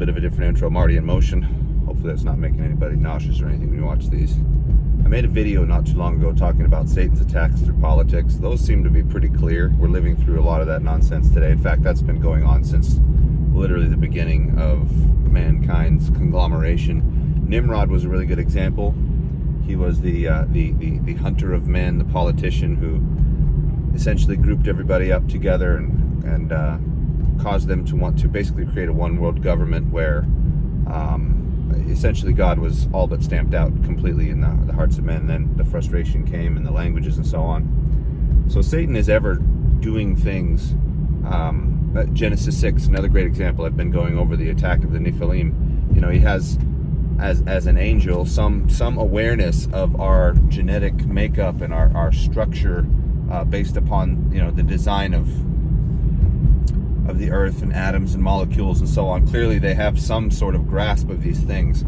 bit of a different intro. I'm already in motion. Hopefully that's not making anybody nauseous or anything when you watch these. I made a video not too long ago talking about Satan's attacks through politics. Those seem to be pretty clear. We're living through a lot of that nonsense today. In fact, that's been going on since literally the beginning of mankind's conglomeration. Nimrod was a really good example. He was the hunter of men, the politician who essentially grouped everybody up together and caused them to want to basically create a one world government where essentially God was all but stamped out completely in the hearts of men. Then the frustration came and the languages and so on. So Satan is ever doing things. Genesis 6, another great example. I've been going over the attack of the Nephilim. You know, he has as an angel some awareness of our genetic makeup and our structure based upon, you know, the design of the earth and atoms and molecules and so on. Clearly they have some sort of grasp of these things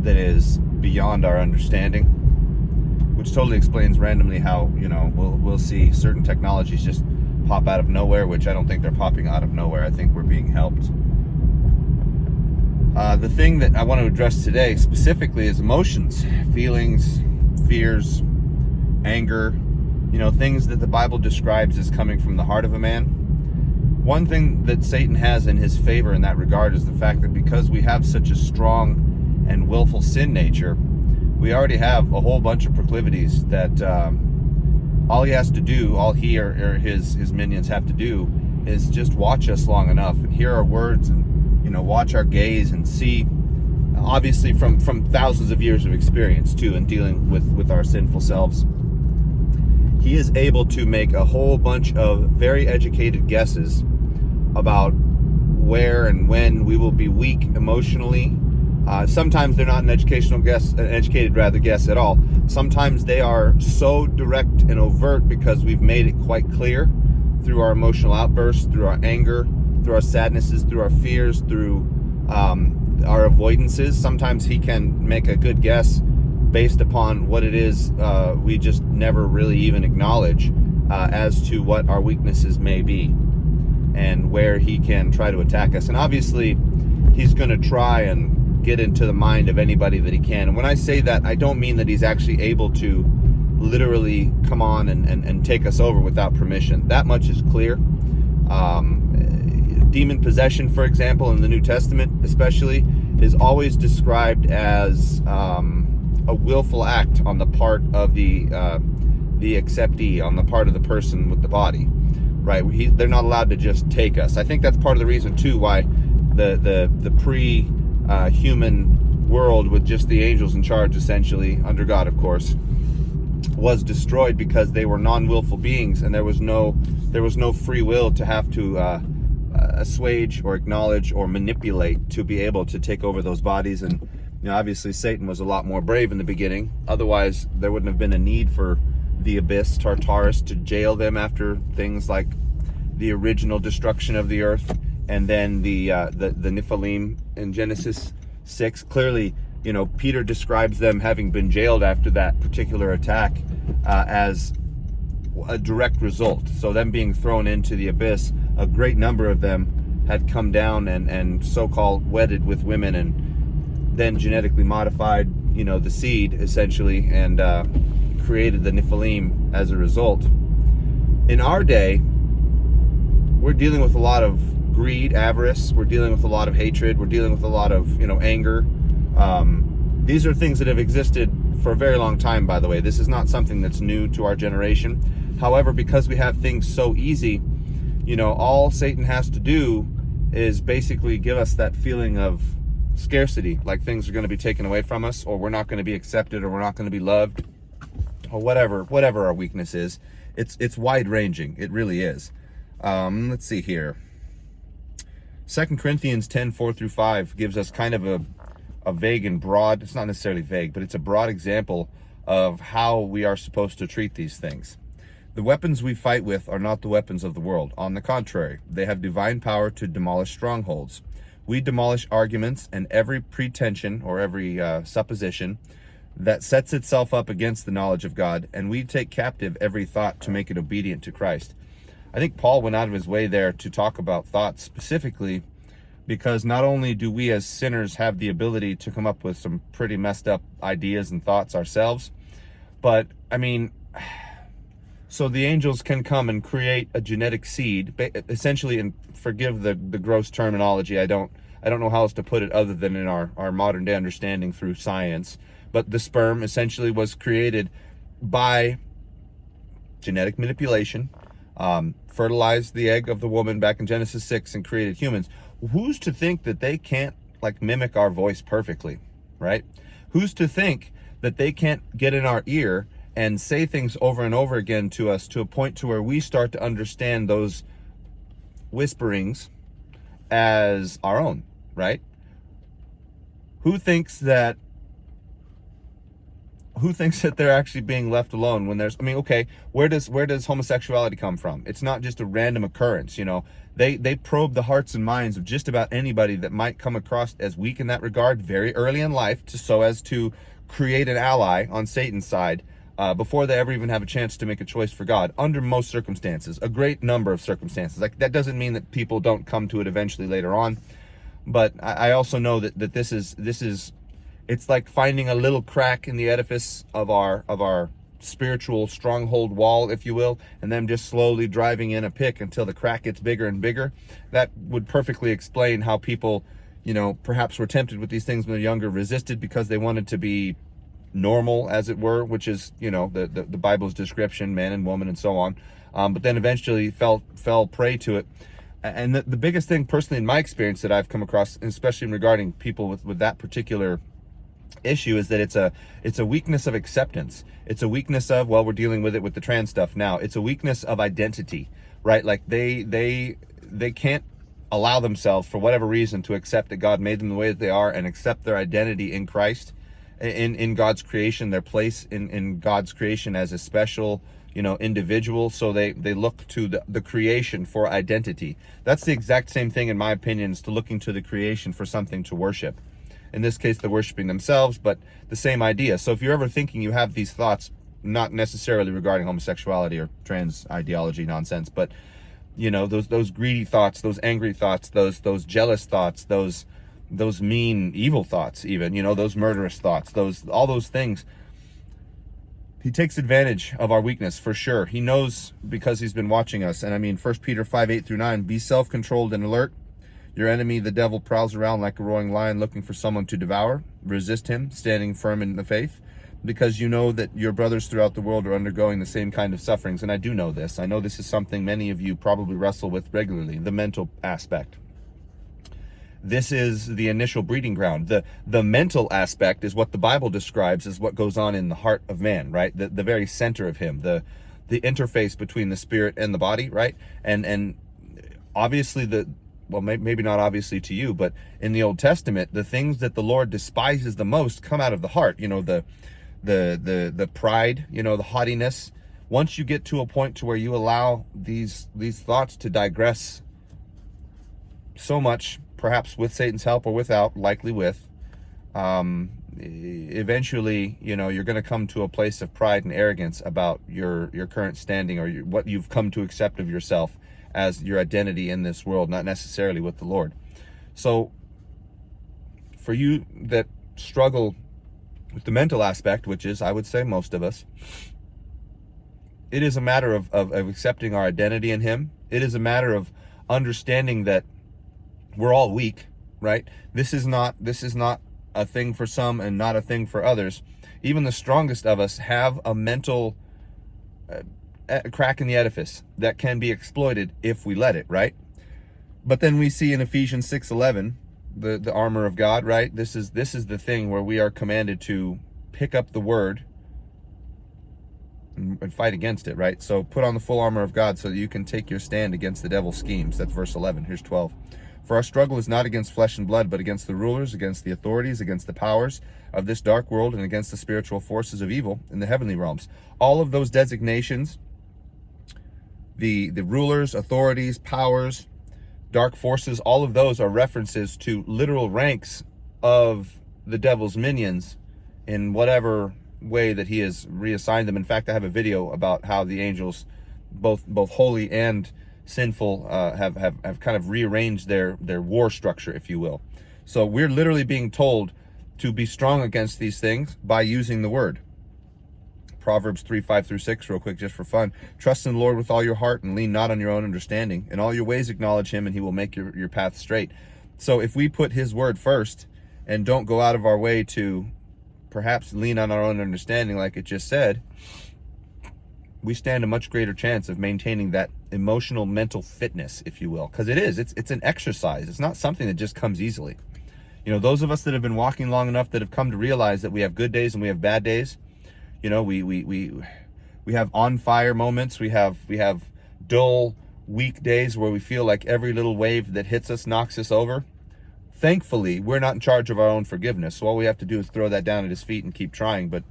that is beyond our understanding, which totally explains randomly how, you know, we'll see certain technologies just pop out of nowhere, which I don't think they're popping out of nowhere. I think we're being helped. The thing that I want to address today specifically is emotions, feelings, fears, anger, you know, things that the Bible describes as coming from the heart of a man. One thing that Satan has in his favor in that regard is the fact that because we have such a strong and willful sin nature, we already have a whole bunch of proclivities that all he has to do, all he or his minions have to do is just watch us long enough and hear our words and, you know, watch our gaze and see, obviously from thousands of years of experience too in dealing with our sinful selves. He is able to make a whole bunch of very educated guesses about where and when we will be weak emotionally. Sometimes they're not an educated guess at all. Sometimes they are so direct and overt because we've made it quite clear through our emotional outbursts, through our anger, through our sadnesses, through our fears, through our avoidances. Sometimes he can make a good guess based upon what it is we just never really even acknowledge as to what our weaknesses may be and where he can try to attack us. And obviously he's going to try and get into the mind of anybody that he can. And when I say that, I don't mean that he's actually able to literally come on and take us over without permission. That much is clear. Demon possession, for example, in the New Testament especially, is always described as a willful act on the part of the acceptee, on the part of the person with the body, right? They're not allowed to just take us. I think that's part of the reason too why the pre-human world with just the angels in charge, essentially under God, of course, was destroyed, because they were non-willful beings and there was no free will to have to assuage or acknowledge or manipulate to be able to take over those bodies. And you know, obviously Satan was a lot more brave in the beginning. Otherwise, there wouldn't have been a need for the abyss, Tartarus, to jail them after things like the original destruction of the earth and then the Nephilim in Genesis 6. Clearly, you know, Peter describes them having been jailed after that particular attack as a direct result. So them being thrown into the abyss, a great number of them had come down and so-called wedded with women and then genetically modified, you know, the seed essentially, and created the Nephilim as a result. In our day, we're dealing with a lot of greed, avarice. We're dealing with a lot of hatred. We're dealing with a lot of, you know, anger. These are things that have existed for a very long time, by the way. This is not something that's new to our generation. However, because we have things so easy, you know, all Satan has to do is basically give us that feeling of scarcity, like things are going to be taken away from us, or we're not going to be accepted, or we're not going to be loved, or whatever our weakness is. It's wide ranging. It really is. Let's see here. 2 Corinthians 10:4-5 gives us kind of a vague and broad, it's not necessarily vague, but it's a broad example of how we are supposed to treat these things. The weapons we fight with are not the weapons of the world. On the contrary, they have divine power to demolish strongholds. We demolish arguments and every pretension or every supposition that sets itself up against the knowledge of God, and we take captive every thought to make it obedient to Christ. I think Paul went out of his way there to talk about thoughts specifically because not only do we as sinners have the ability to come up with some pretty messed up ideas and thoughts ourselves, but I mean, so the angels can come and create a genetic seed, essentially, and forgive the gross terminology. I don't know how else to put it other than in our modern day understanding through science. But the sperm essentially was created by genetic manipulation, fertilized the egg of the woman back in Genesis 6 and created humans. Who's to think that they can't like mimic our voice perfectly, right? Who's to think that they can't get in our ear and say things over and over again to us to a point to where we start to understand those whisperings as our own, right? Who thinks that they're actually being left alone when there's, I mean, okay, where does homosexuality come from? It's not just a random occurrence, you know. They probe the hearts and minds of just about anybody that might come across as weak in that regard very early in life, so as to create an ally on Satan's side before they ever even have a chance to make a choice for God, under most circumstances, a great number of circumstances. Like, that doesn't mean that people don't come to it eventually later on, but I also know that this is it's like finding a little crack in the edifice of our spiritual stronghold wall, if you will, and then just slowly driving in a pick until the crack gets bigger and bigger. That would perfectly explain how people, you know, perhaps were tempted with these things when they're younger, resisted because they wanted to be normal, as it were, which is, you know, the Bible's description, man and woman and so on, but then eventually fell prey to it. And the biggest thing personally in my experience that I've come across, especially regarding people with that particular issue, is that it's a weakness of acceptance. It's a weakness of, well, we're dealing with it with the trans stuff now, it's a weakness of identity, right? Like they can't allow themselves, for whatever reason, to accept that God made them the way that they are and accept their identity in Christ, in God's creation, their place in God's creation as a special, you know, individual. So they look to the creation for identity. That's the exact same thing, in my opinion, as to looking to the creation for something to worship. In this case, they're worshiping themselves, but the same idea. So if you're ever thinking you have these thoughts, not necessarily regarding homosexuality or trans ideology nonsense, but, you know, those greedy thoughts, those angry thoughts, those jealous thoughts, those mean, evil thoughts, even, you know, those murderous thoughts, all those things. He takes advantage of our weakness, for sure. He knows, because he's been watching us. And I mean, 1 Peter 5:8-9, be self-controlled and alert. Your enemy, the devil, prowls around like a roaring lion looking for someone to devour. Resist him, standing firm in the faith, because you know that your brothers throughout the world are undergoing the same kind of sufferings. And I do know this. I know this is something many of you probably wrestle with regularly, the mental aspect. This is the initial breeding ground. The mental aspect is what the Bible describes as what goes on in the heart of man, right? The very center of him, the interface between the spirit and the body, right? And obviously well, maybe not obviously to you, but in the Old Testament, the things that the Lord despises the most come out of the heart. You know, the pride, you know, the haughtiness. Once you get to a point to where you allow these thoughts to digress so much, perhaps with Satan's help or without, likely with, eventually, you know, you're going to come to a place of pride and arrogance about your current standing, or what you've come to accept of yourself as your identity in this world, not necessarily with the Lord. So for you that struggle with the mental aspect, which is, I would say, most of us, it is a matter of accepting our identity in him. It is a matter of understanding that we're all weak, right? This is not a thing for some and not a thing for others. Even the strongest of us have a mental crack in the edifice that can be exploited if we let it, right? But then we see in Ephesians 6:11, the armor of God, right? This is the thing where we are commanded to pick up the word and fight against it, right? So put on the full armor of God so that you can take your stand against the devil's schemes. That's verse 11. Here's 12. For our struggle is not against flesh and blood, but against the rulers, against the authorities, against the powers of this dark world, and against the spiritual forces of evil in the heavenly realms. All of those designations, the rulers, authorities, powers, dark forces, all of those are references to literal ranks of the devil's minions in whatever way that he has reassigned them. In fact, I have a video about how the angels, both holy and sinful, have kind of rearranged their war structure, if you will. So we're literally being told to be strong against these things by using the word. Proverbs 3:5-6, real quick, just for fun. Trust in the Lord with all your heart and lean not on your own understanding. In all your ways acknowledge him, and he will make your path straight. So if we put his word first and don't go out of our way to perhaps lean on our own understanding, like it just said, we stand a much greater chance of maintaining that emotional, mental fitness, if you will. Because it's an exercise. It's not something that just comes easily. You know, those of us that have been walking long enough that have come to realize that we have good days and we have bad days. You know, we have on fire moments. We have dull, weak days where we feel like every little wave that hits us knocks us over. Thankfully, we're not in charge of our own forgiveness. So all we have to do is throw that down at his feet and keep trying. But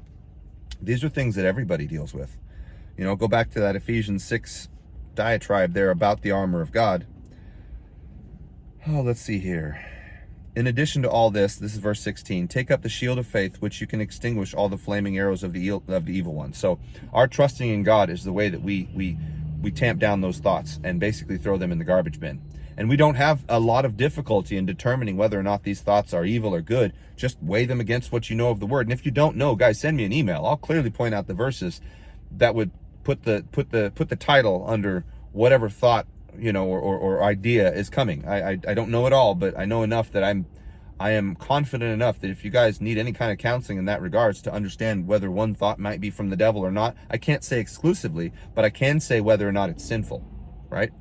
these are things that everybody deals with. You know, go back to that Ephesians 6 diatribe there about the armor of God. Oh, let's see here. In addition to all this is verse 16, take up the shield of faith, which you can extinguish all the flaming arrows of the evil one. So our trusting in God is the way that we tamp down those thoughts and basically throw them in the garbage bin. And we don't have a lot of difficulty in determining whether or not these thoughts are evil or good. Just weigh them against what you know of the word. And if you don't know, guys, send me an email. I'll clearly point out the verses that would put the title under whatever thought, you know, or idea is coming. I don't know it all, but I know enough that I am confident enough that if you guys need any kind of counseling in that regards to understand whether one thought might be from the devil or not, I can't say exclusively, but I can say whether or not it's sinful, right?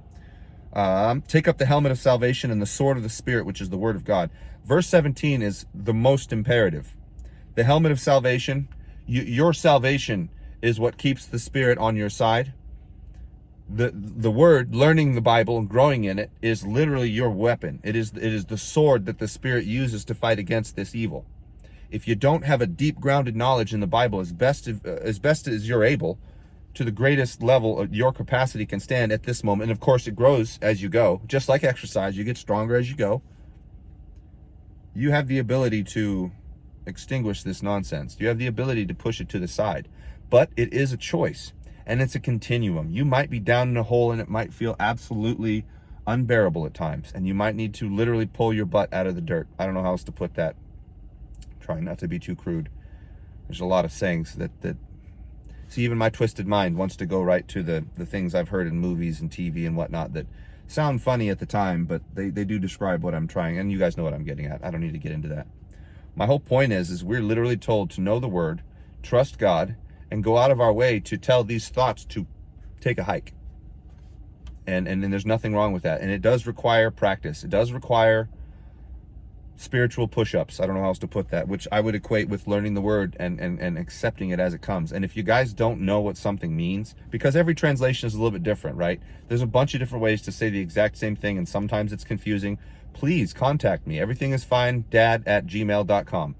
Take up the helmet of salvation and the sword of the Spirit, which is the word of God. Verse 17 is the most imperative. The helmet of salvation, your salvation is what keeps the Spirit on your side. The word, learning the Bible and growing in it, is literally your weapon. It is the sword that the Spirit uses to fight against this evil. If you don't have a deep grounded knowledge in the Bible as best as you're able, to the greatest level of your capacity can stand at this moment, and of course it grows as you go, just like exercise, you get stronger as you go, you have the ability to extinguish this nonsense. You have the ability to push it to the side. But it is a choice, and it's a continuum. You might be down in a hole and it might feel absolutely unbearable at times, and you might need to literally pull your butt out of the dirt. I don't know how else to put that. I'm trying not to be too crude. There's a lot of sayings that see, even my twisted mind wants to go right to the things I've heard in movies and TV and whatnot that sound funny at the time, but they do describe what I'm trying, and you guys know what I'm getting at. I don't need to get into that. My whole point is we're literally told to know the word, trust God, and go out of our way to tell these thoughts to take a hike. And there's nothing wrong with that. And it does require practice. It does require spiritual push-ups. I don't know how else to put that, which I would equate with learning the word and accepting it as it comes. And if you guys don't know what something means, because every translation is a little bit different, right? There's a bunch of different ways to say the exact same thing, and sometimes it's confusing. Please contact me. Everything is fine, dad@gmail.com.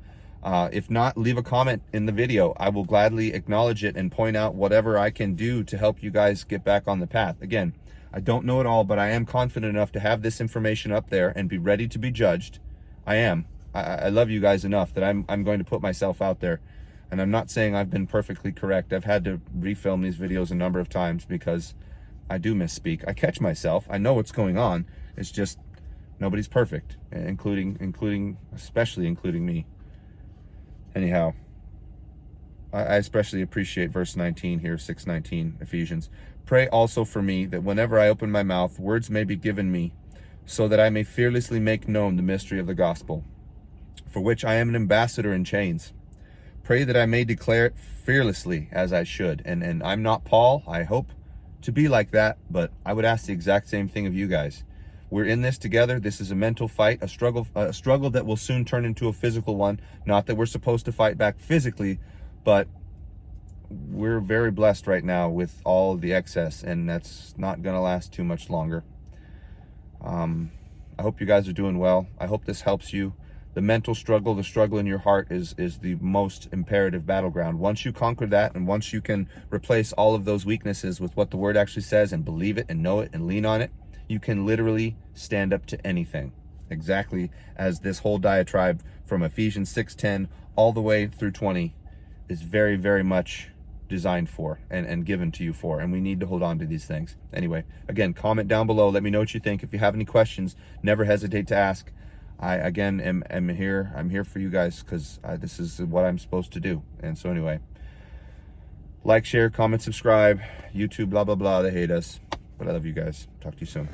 If not, leave a comment in the video. I will gladly acknowledge it and point out whatever I can do to help you guys get back on the path. Again, I don't know it all, but I am confident enough to have this information up there and be ready to be judged. I am. I love you guys enough that I'm going to put myself out there. And I'm not saying I've been perfectly correct. I've had to refilm these videos a number of times because I do misspeak. I catch myself. I know what's going on. It's just nobody's perfect, especially including me. Anyhow, I especially appreciate verse 19 here, 6:19, Ephesians. Pray also for me that whenever I open my mouth, words may be given me, so that I may fearlessly make known the mystery of the gospel, for which I am an ambassador in chains. Pray that I may declare it fearlessly as I should. And I'm not Paul. I hope to be like that, but I would ask the exact same thing of you guys. We're in this together. This is a mental fight, a struggle that will soon turn into a physical one. Not that we're supposed to fight back physically, but we're very blessed right now with all of the excess, and that's not going to last too much longer. I hope you guys are doing well. I hope this helps you. The mental struggle, the struggle in your heart is the most imperative battleground. Once you conquer that, and once you can replace all of those weaknesses with what the word actually says and believe it and know it and lean on it, you can literally stand up to anything. Exactly as this whole diatribe from Ephesians 6:10 all the way through 20 is very, very much designed for and given to you for, and we need to hold on to these things. Anyway, again, comment down below. Let me know what you think. If you have any questions, never hesitate to ask. I again am here. I'm here for you guys, because this is what I'm supposed to do. And so anyway, like, share, comment, subscribe. YouTube, blah blah blah, they hate us, but I love you guys. Talk to you soon.